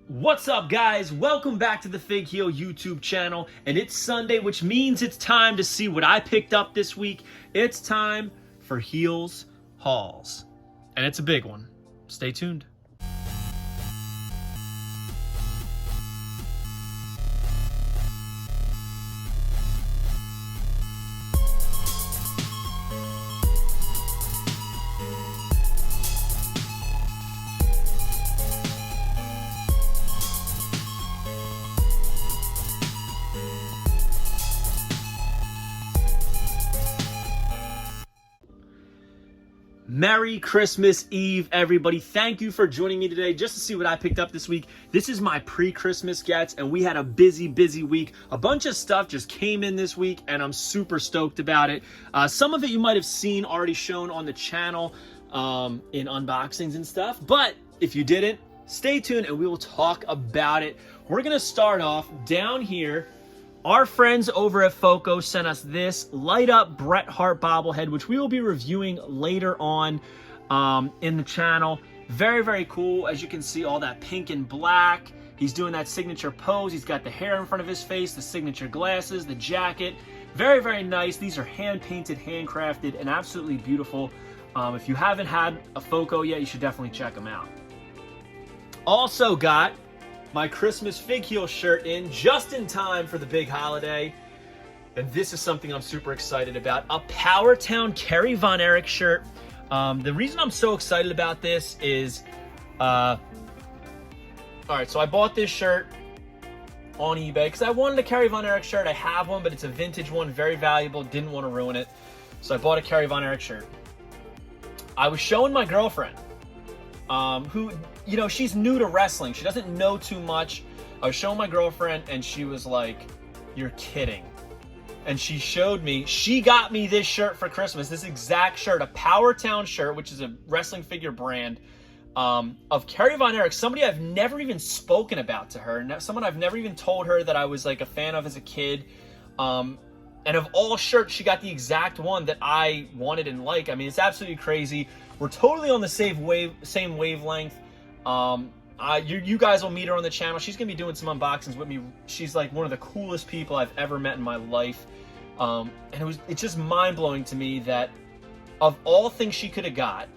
What's up, guys? Welcome back to the Fig Heel YouTube channel, and it's Sunday, which means it's time to see what I picked up this week. It's time for Heels Hauls, and it's a big one. Stay tuned. Merry Christmas Eve, everybody. Thank you for joining me today just to see what I picked up this week. This is my pre-Christmas gets, and we had a busy week. A bunch of stuff just came in this week, and I'm super stoked about it. Some of it you might have seen already shown on the channel in unboxings and stuff, but if you didn't, stay tuned and we will talk about it. We're going to start off down here. Our friends over at Foco sent us this light up Bret Hart bobblehead, which we will be reviewing later on in the channel. Very cool. As you can see, all that pink and black. He's doing that signature pose. He's got the hair in front of his face, the signature glasses, the jacket. Very nice. These are hand painted, handcrafted, and absolutely beautiful. If you haven't had a Foco yet, you should definitely check them out. Also got my Christmas Fig Heel shirt in just in time for the big holiday. And this is something I'm super excited about. A Powertown Kerry Von Erich shirt. The reason I'm so excited about this is, all right, so I bought this shirt on eBay because I wanted a Kerry Von Erich shirt. I have one, but it's a vintage one, very valuable. Didn't want to ruin it. So I bought a Kerry Von Erich shirt. I was showing my girlfriend, who, you know, she's new to wrestling. She doesn't know too much. I was showing my girlfriend and she was like, "You're kidding." And she showed me, she got me this shirt for Christmas, this exact shirt, a Powertown shirt, which is a wrestling figure brand, of Kerry Von Erich, somebody I've never even spoken about to her, someone I've never even told her that I was like a fan of as a kid. And of all shirts, she got the exact one that I wanted and like. I mean, it's absolutely crazy. We're totally on the same wavelength. You guys will meet her on the channel. She's gonna be doing some unboxings with me. She's like one of the coolest people I've ever met in my life. And it's just mind-blowing to me that of all things she could have got,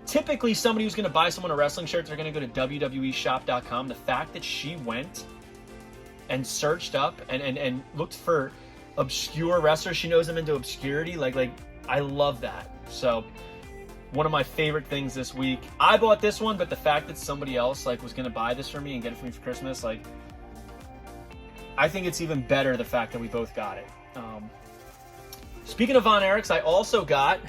typically somebody who's gonna buy someone a wrestling shirt, they're gonna go to WWEshop.com. The fact that she went and searched up and looked for obscure wrestlers, she knows them into obscurity, like I love that. So one of my favorite things this week. I bought this one, but the fact that somebody else like was gonna buy this for me and get it for me for Christmas, like, I think it's even better the fact that we both got it. Speaking of Von Erichs, I also got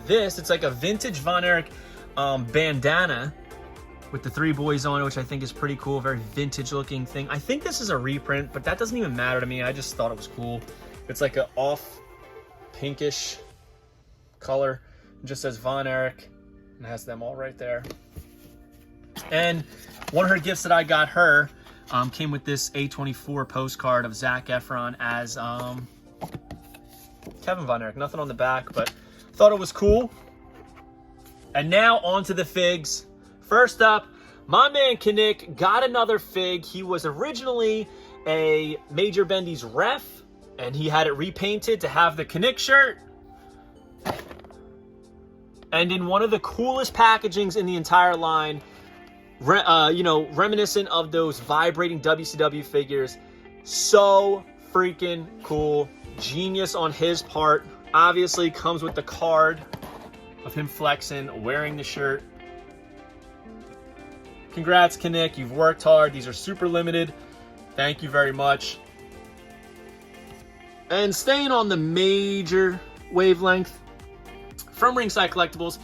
this. It's like a vintage Von Erich bandana with the three boys on it, which I think is pretty cool. Very vintage looking thing. I think this is a reprint, but that doesn't even matter to me. I just thought it was cool. It's like a off pinkish color. It just says Von Erich and has them all right there. And one of her gifts that I got her came with this A24 postcard of Zac Efron as Kevin Von Erich. Nothing on the back, but thought it was cool. And now on to the figs. First up, my man Kinnick got another fig. He was originally a Major Bendy's ref, and he had it repainted to have the Kinnick shirt. And in one of the coolest packagings in the entire line, you know, reminiscent of those vibrating WCW figures. So freaking cool. Genius on his part. Obviously comes with the card of him flexing, wearing the shirt. Congrats, Kinnick. You've worked hard. These are super limited. Thank you very much. And staying on the major wavelength, from Ringside Collectibles,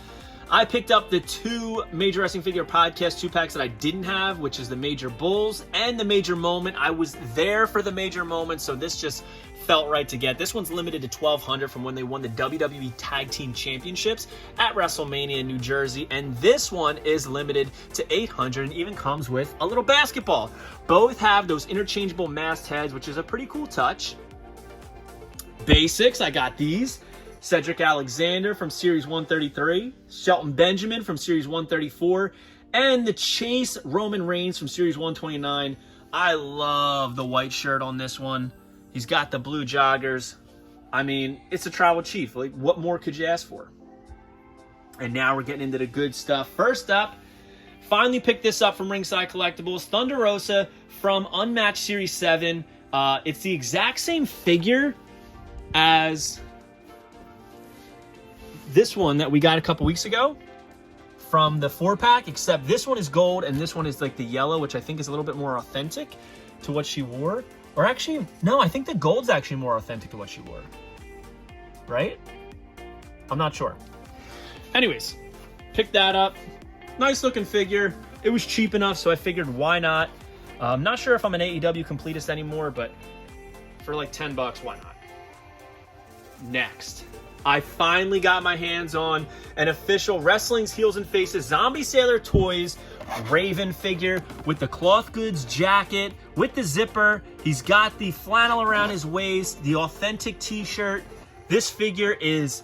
I picked up the two Major Wrestling Figure Podcast 2-packs that I didn't have, which is the Major Bulls and the Major Moment. I was there for the Major Moment, so this just felt right to get. This one's limited to 1,200 from when they won the WWE Tag Team Championships at WrestleMania in New Jersey, and this one is limited to 800 and even comes with a little basketball. Both have those interchangeable mastheads, which is a pretty cool touch. Basics, I got these. Cedric Alexander from Series 133, Shelton Benjamin from Series 134, And the Chase Roman Reigns from Series 129. I love the white shirt on this one. He's got the blue joggers. I mean, it's a Tribal Chief. Like, what more could you ask for? And now we're getting into the good stuff. First up, finally picked this up from Ringside Collectibles. Thunder Rosa from Unmatched Series 7. It's the exact same figure as this one that we got a couple weeks ago from the 4-pack, except this one is gold and this one is like the yellow, which I think is a little bit more authentic to what she wore. Or actually, no, I think the gold's actually more authentic to what she wore. Right? I'm not sure. Anyways, picked that up. Nice looking figure. It was cheap enough, so I figured why not. I'm not sure if I'm an AEW completist anymore, but for like 10 bucks, why not? Next, I finally got my hands on an official Wrestling's Heels and Faces Zombie Sailor Toys Raven figure with the cloth goods jacket, with the zipper. He's got the flannel around his waist, the authentic t-shirt. This figure is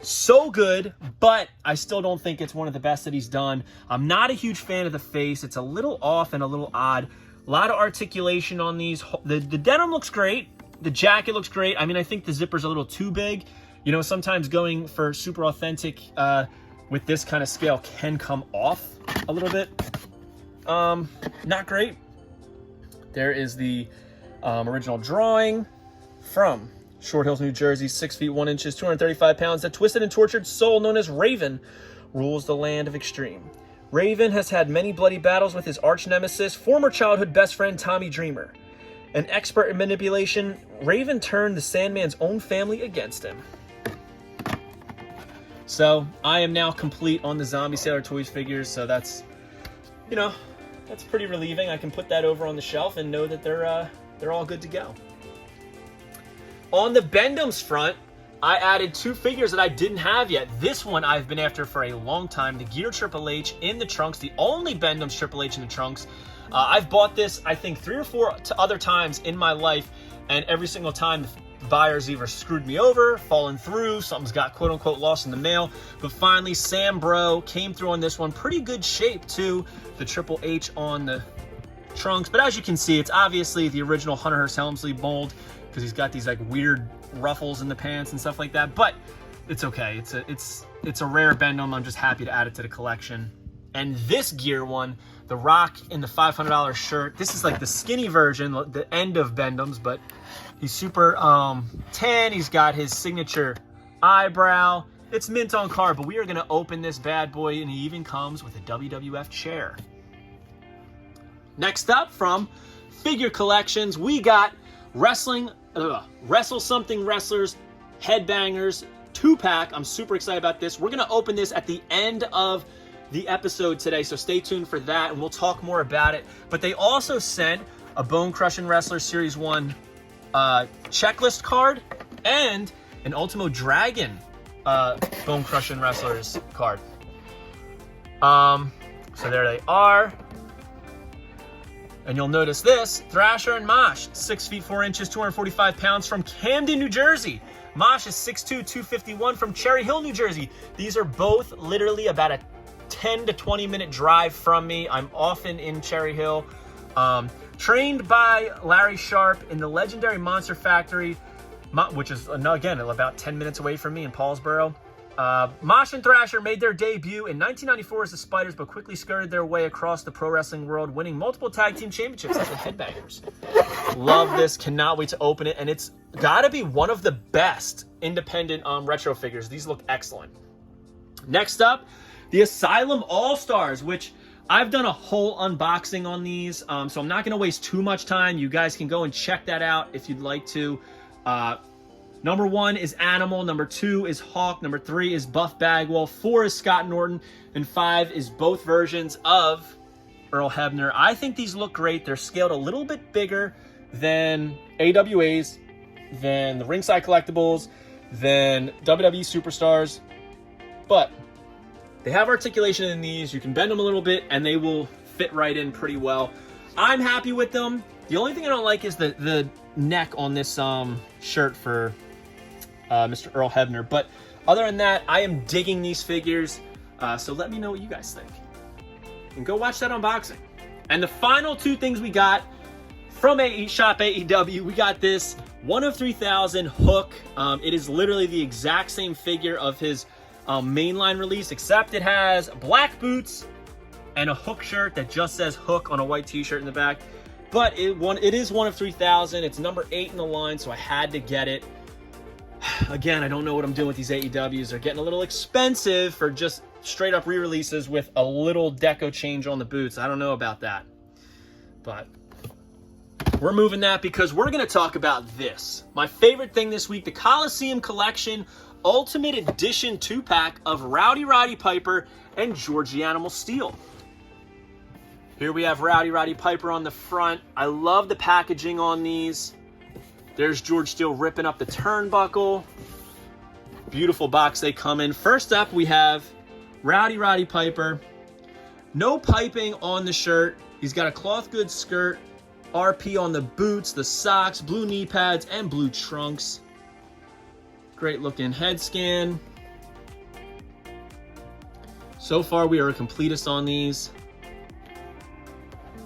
so good, but I still don't think it's one of the best that he's done. I'm not a huge fan of the face. It's a little off and a little odd. A lot of articulation on these. The denim looks great. The jacket looks great. I mean, I think the zipper's a little too big. You know, sometimes going for super authentic with this kind of scale can come off a little bit. Not great. There is the original drawing from Short Hills, New Jersey, 6 feet 1 inches, 235 pounds. The twisted and tortured soul known as Raven rules the land of extreme. Raven has had many bloody battles with his arch nemesis, former childhood best friend Tommy Dreamer. An expert in manipulation, Raven turned the Sandman's own family against him. So I am now complete on the Zombie Sailor Toys figures, so that's, you know, that's pretty relieving. I can put that over on the shelf and know that they're all good to go. On the Bend-Ems front, I added 2 figures that I didn't have yet. This one I've been after for a long time, the Gear Triple H in the trunks, the only Bend-Ems Triple H in the trunks. I've bought this, I think, 3 or 4 other times in my life, and every single time the buyers either screwed me over, fallen through, something's got quote-unquote lost in the mail. But finally, Sam Bro came through on this one. Pretty good shape, too, the Triple H on the trunks. But as you can see, it's obviously the original Hunter Hearst Helmsley mold, because he's got these like weird ruffles in the pants and stuff like that. But it's okay. It's a rare Bend-Em. I'm just happy to add it to the collection. And this gear one, the Rock in the $500 shirt. This is like the skinny version, the end of Bend-Ems, but he's super tan. He's got his signature eyebrow. It's mint on card, but we are going to open this bad boy, and he even comes with a WWF chair. Next up from Figure Collections, we got Wrestle Something Wrestlers Headbangers 2-pack. I'm super excited about this. We're going to open this at the end of the episode today, so stay tuned for that, and we'll talk more about it. But they also sent a Bone Crushing Wrestler Series 1 checklist card and an Ultimo Dragon Bone Crushing Wrestlers card. So there they are. And you'll notice this, Thrasher and Mosh, 6 feet 4 inches, 245 pounds from Camden, New Jersey. Mosh is 6'2", 251 from Cherry Hill, New Jersey. These are both literally about a 10 to 20 minute drive from me. I'm often in Cherry Hill. Trained by Larry Sharp in the legendary Monster Factory, which is, again, about 10 minutes away from me in Paulsboro. Mosh and Thrasher made their debut in 1994 as the Spiders, but quickly skirted their way across the pro wrestling world, winning multiple tag team championships as the Headbangers. Love this, cannot wait to open it, and it's gotta be one of the best independent retro figures. These look excellent. Next up, the Asylum All Stars, which I've done a whole unboxing on these, so I'm not gonna waste too much time. You guys can go and check that out if you'd like to. Number 1 is Animal, number 2 is Hawk, number 3 is Buff Bagwell, 4 is Scott Norton, and 5 is both versions of Earl Hebner. I think these look great. They're scaled a little bit bigger than AWA's, than the Ringside Collectibles, than WWE Superstars, but they have articulation in these. You can bend them a little bit, and they will fit right in pretty well. I'm happy with them. The only thing I don't like is the neck on this shirt for Mr. Earl Hebner. But other than that, I am digging these figures. So let me know what you guys think. and go watch that unboxing. And the final two things we got from Shop AEW, we got this 1 of 3,000 Hook. It is literally the exact same figure of his mainline release, except it has black boots and a Hook shirt that just says Hook on a white t-shirt in the back. But it is 1 of 3,000. It's number 8 in the line, so I had to get it. Again, I don't know what I'm doing with these AEWs. They're getting a little expensive for just straight up re-releases with a little deco change on the boots. I don't know about that. But we're moving that because we're going to talk about this. My favorite thing this week, the Coliseum Collection Ultimate Edition 2-pack of Rowdy Roddy Piper and George the Animal Steele. Here we have Rowdy Roddy Piper on the front. I love the packaging on these. There's George Steele ripping up the turnbuckle. Beautiful box they come in. First up, we have Rowdy Roddy Piper. No piping on the shirt. He's got a cloth goods skirt, RP on the boots, the socks, blue knee pads, and blue trunks. Great looking head scan. So far, we are a completist on these.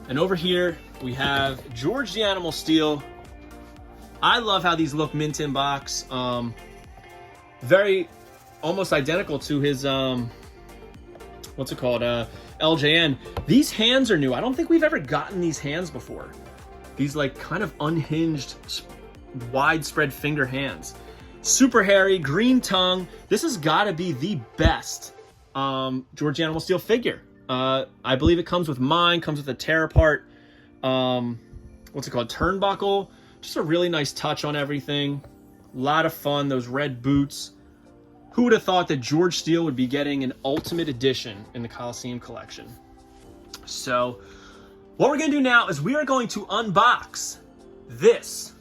And over here, we have George the Animal Steele. I love how these look mint in box. Very, almost identical to his, what's it called? LJN. These hands are new. I don't think we've ever gotten these hands before. These like kind of unhinged, widespread finger hands. Super hairy, green tongue. This has got to be the best George the Animal Steele figure. I believe it comes with mine, comes with a tear apart, what's it called, turnbuckle. Just a really nice touch on everything. A lot of fun, those red boots. Who would have thought that George Steele would be getting an Ultimate Edition in the Coliseum Collection? So, what we're going to do now is we are going to unbox this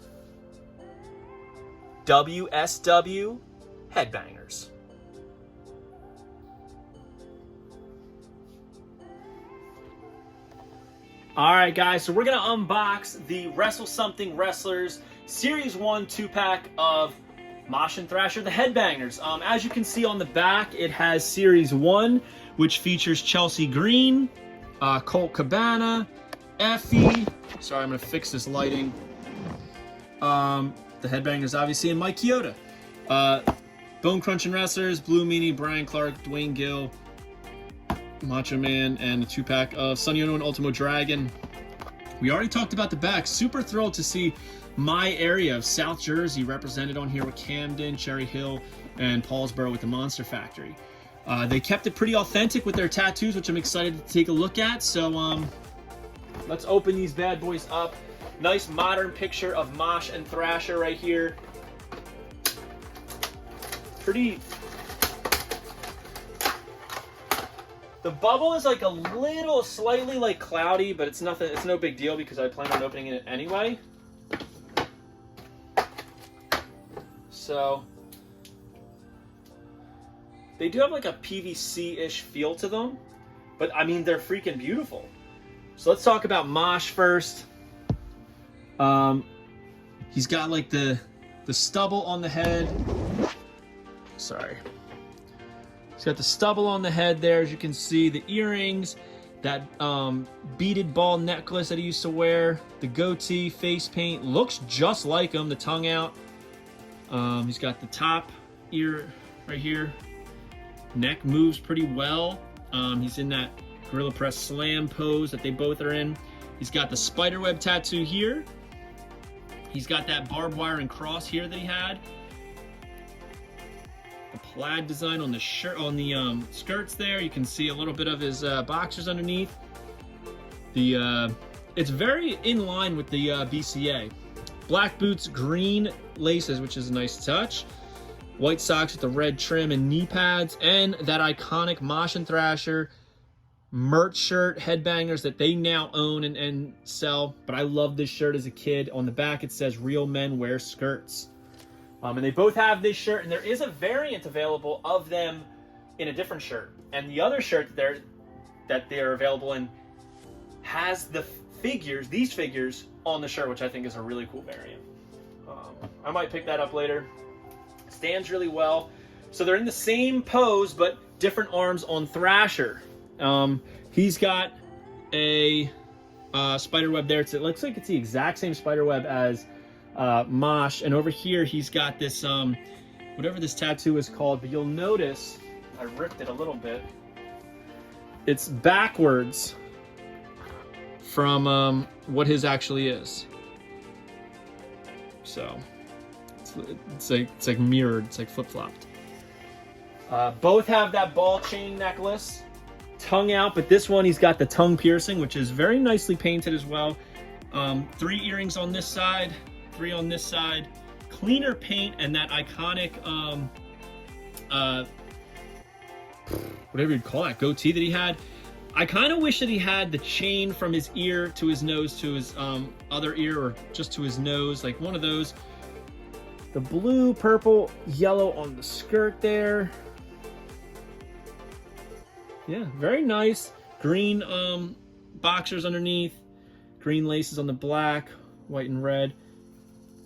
WSW Headbangers. Alright guys, so we're going to unbox the Wrestle Something Wrestlers Series 1 2-pack of Mosh and Thrasher, the Headbangers. As you can see on the back, it has Series 1, which features Chelsea Green, Colt Cabana, Effie, sorry I'm going to fix this lighting, the Headbangers obviously, and Mike Chioda. Bone Crunching Wrestlers, Blue Meanie, Brian Clark, Dwayne Gill, Macho Man, and a 2-pack of Sonny Ono and Ultimo Dragon. We already talked about the back. Super thrilled to see my area of South Jersey represented on here with Camden, Cherry Hill, and Paulsboro with the Monster Factory. They kept it pretty authentic with their tattoos, which I'm excited to take a look at. So let's open these bad boys up. Nice modern picture of Mosh and Thrasher right here. Pretty... The bubble is like a little slightly like cloudy, but it's nothing, it's no big deal because I plan on opening it anyway. So they do have like a PVC-ish feel to them, but I mean they're freaking beautiful. So let's talk about Mosh first. He's got like the stubble on the head. Sorry. He's got the stubble on the head there, as you can see, the earrings, that beaded ball necklace that he used to wear, the goatee, face paint, looks just like him, the tongue out. He's got the top ear right here. Neck moves pretty well. He's in that Gorilla Press Slam pose that they both are in. He's got the spiderweb tattoo here. He's got that barbed wire and cross here that he had. The plaid design on the shirt, on the skirts there. You can see a little bit of his boxers underneath. It's very in line with the BCA. Black boots, green laces, which is a nice touch. White socks with the red trim and knee pads, and that iconic Mosh and Thrasher merch shirt, Headbangers, that they now own and sell. But I loved this shirt as a kid. On the back it says "Real Men Wear Skirts." And they both have this shirt, and there is a variant available of them in a different shirt. And the other shirt that they're available in has the figures, these figures, on the shirt, which I think is a really cool variant. I might pick that up later. Stands really well. So they're in the same pose, but different arms on Thrasher. He's got a spider web there. It looks like it's the exact same spider web as Mosh. And over here, he's got this, whatever this tattoo is called. But you'll notice, I ripped it a little bit. It's backwards from what his actually is. So it's like mirrored. It's like flip-flopped. Both have that ball chain necklace, tongue out, but this one he's got the tongue piercing, which is very nicely painted as well. 3 earrings on this side, 3 on this side, cleaner paint, and that iconic whatever you'd call that goatee that he had. I kind of wish that he had the chain from his ear to his nose to his other ear, or just to his nose, like one of those. The blue, purple, yellow on the skirt there. Yeah, very nice. Green boxers underneath, green laces on the black, white and red.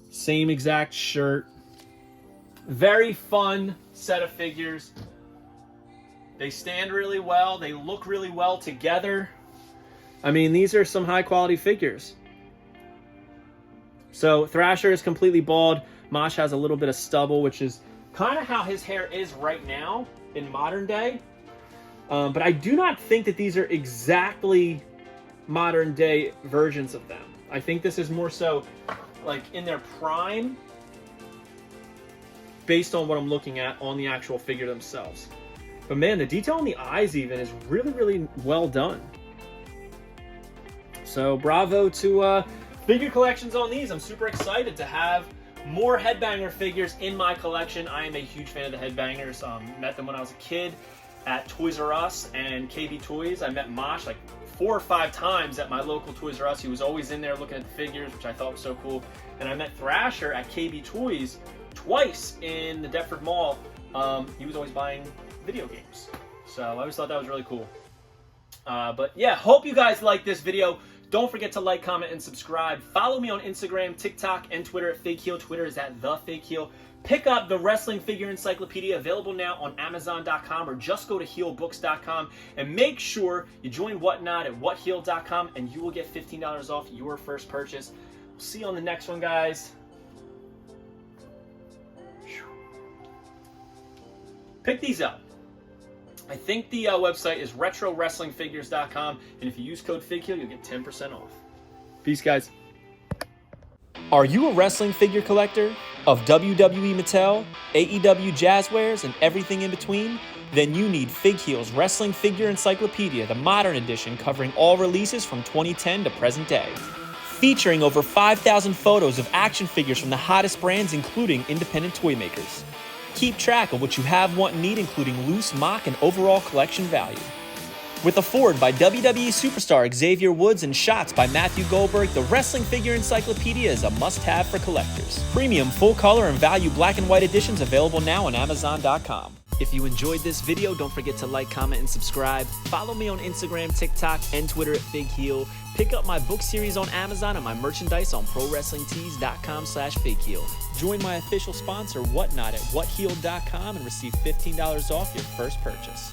Same exact shirt. Very fun set of figures. They stand really well. They look really well together. I mean, these are some high quality figures. So Thrasher is completely bald. Mosh has a little bit of stubble, which is kind of how his hair is right now in modern day. But I do not think that these are exactly modern day versions of them. I think this is more so like in their prime, based on what I'm looking at on the actual figure themselves. But man, the detail on the eyes even is really, really well done. So bravo to figure collections on these. I'm super excited to have more Headbanger figures in my collection. I am a huge fan of the Headbangers. Met them when I was a kid at Toys R Us and KB Toys. I met Mosh like 4 or 5 times at my local Toys R Us. He was always in there looking at the figures, which I thought was so cool. And I met Thrasher at KB Toys twice in the Deptford Mall. He was always buying video games. So I always thought that was really cool. But yeah, hope you guys like this video. Don't forget to like, comment, and subscribe. Follow me on Instagram, TikTok, and Twitter at FakeHeel. Twitter is at TheFakeHeel. Pick up the Wrestling Figure Encyclopedia, available now on Amazon.com, or just go to HeelBooks.com. And make sure you join Whatnot at WhatHeel.com, and you will get $15 off your first purchase. We'll see you on the next one, guys. Pick these up. I think the website is RetroWrestlingFigures.com, and if you use code FigHeel, you'll get 10% off. Peace, guys. Are you a wrestling figure collector of WWE Mattel, AEW Jazzwares, and everything in between? Then you need FigHeel's Wrestling Figure Encyclopedia, the modern edition covering all releases from 2010 to present day. Featuring over 5,000 photos of action figures from the hottest brands, including independent toy makers. Keep track of what you have, want, and need, including loose, mock, and overall collection value. With a forward by WWE superstar Xavier Woods and shots by Matthew Goldberg, the Wrestling Figure Encyclopedia is a must-have for collectors. Premium, full-color, and value black and white editions available now on Amazon.com. If you enjoyed this video, don't forget to like, comment, and subscribe. Follow me on Instagram, TikTok, and Twitter at FigHeel. Pick up my book series on Amazon and my merchandise on ProWrestlingTees.com/FigHeel. Join my official sponsor, Whatnot, at WhatHeel.com and receive $15 off your first purchase.